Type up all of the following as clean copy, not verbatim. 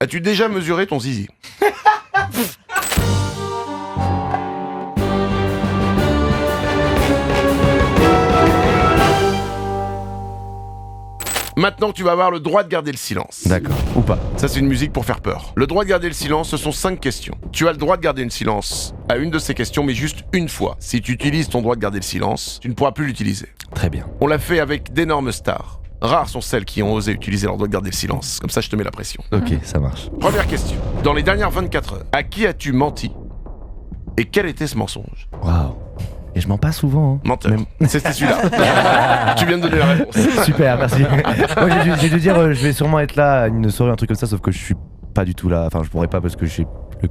As-tu déjà mesuré ton zizi? Maintenant, tu vas avoir le droit de garder le silence. D'accord, ou pas. Ça, c'est une musique pour faire peur. Le droit de garder le silence, ce sont 5 questions. Tu as le droit de garder le silence à une de ces questions, mais juste une fois. Si tu utilises ton droit de garder le silence, tu ne pourras plus l'utiliser. Très bien. On l'a fait avec d'énormes stars. Rares sont celles qui ont osé utiliser leur droit de garder le silence. Comme ça, je te mets la pression. Ok, ça marche. Première question. Dans les dernières 24 heures, à qui as-tu menti? Et quel était ce mensonge? Waouh. Et je mens pas souvent. Hein. Menteur. Même- C'était celui-là. Tu viens de donner la réponse. Super, merci. Moi, j'ai dû dire, je vais sûrement être là à une soirée, un truc comme ça, sauf que je suis pas du tout là. Enfin, je pourrais pas parce que j'ai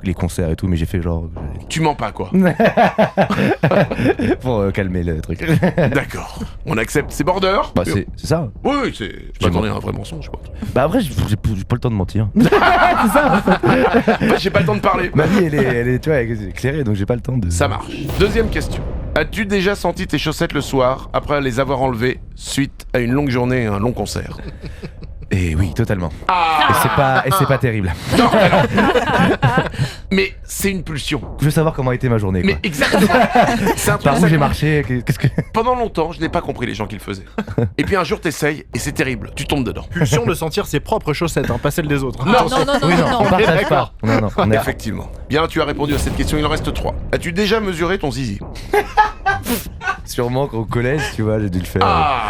les concerts et tout, mais j'ai fait genre. Tu mens pas, quoi. Pour calmer le truc. D'accord. On accepte. C'est border. Bah, c'est ça. Oui, oui, c'est. Je m'attendais à un vrai mensonge, quoi. Bah, après, j'ai pas le temps de mentir. C'est ça, en fait. J'ai pas le temps de parler. Ma vie, elle est, tu vois, éclairée, donc j'ai pas le temps de. Ça marche. Deuxième question. As-tu déjà senti tes chaussettes le soir après les avoir enlevées suite à une longue journée et un long concert? Et oui, totalement. Ah. Et c'est pas terrible. Non, mais c'est une pulsion. Je veux savoir comment a été ma journée, quoi. Mais exactement. C'est un truc Par où ça- j'ai marché, qu'est-ce que. Pendant longtemps, je n'ai pas compris les gens qui le faisaient. Et puis un jour, t'essayes et c'est terrible. Tu tombes dedans. Pulsion de sentir ses propres chaussettes, hein, pas celles des autres. Non, Non, non, non, Oui, non, non, on non. partage D'accord. pas. Non, non, on est. Effectivement. Bien, tu as répondu à cette question, il en reste 3. As-tu déjà mesuré ton zizi? Sûrement qu'au collège, tu vois, j'ai dû le faire. Ah.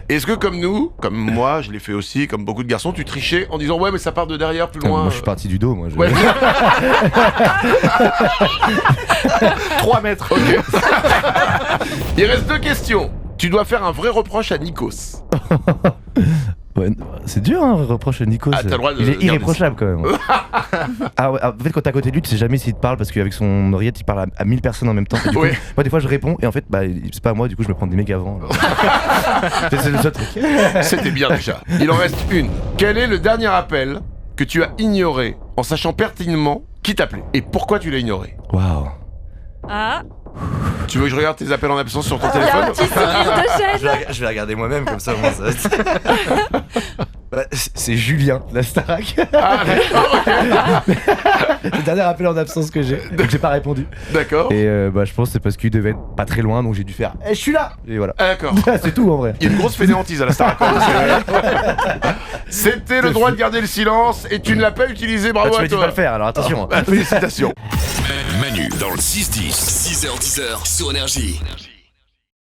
Est-ce que comme nous, comme moi, je l'ai fait aussi, comme beaucoup de garçons, tu trichais en disant ouais mais ça part de derrière plus loin. Moi, je suis parti du dos, moi. Ouais. 3 mètres. Ok. Il reste 2 questions. Tu dois faire un vrai reproche à Nikos. Ouais, c'est dur, hein, reproche à Nikos. Ah, t'as le droit de Il est garder irréprochable quand même. Ah ouais, en fait, quand t'es à côté de lui, tu sais jamais s'il te parle parce qu'avec son oreillette, il parle à 1000 personnes en même temps. Et du coup, Ouais. moi, des fois, je réponds et en fait, bah, c'est pas à moi, du coup, je me prends des mecs avant. C'est le seul truc. C'était bien déjà. Il en reste une. Quel est le dernier appel que tu as ignoré en sachant pertinemment qui t'appelait? Et pourquoi tu l'as ignoré? Waouh. Ah, Tu veux que je regarde tes appels en absence sur ton il y a téléphone? un petit cycliste de chaise. Je vais regarder moi-même comme ça, moi, ça va être... Bah, c'est Julien, la Starac. Ah, d'accord, ok. Le dernier appel en absence que j'ai. Donc j'ai pas répondu. D'accord. Et bah, je pense que c'est parce qu'il devait être pas très loin, donc j'ai dû faire je suis là. Et voilà. Ah, d'accord. C'est tout en vrai. Il y a une grosse fainéantise à la Star Accord. C'était le droit de garder le silence et tu ne l'as pas utilisé, bravo Ah, tu à m'as dit toi. pas le faire, alors attention. Bah, félicitations. Manu dans le 6-10. 6h-10h sur Énergie.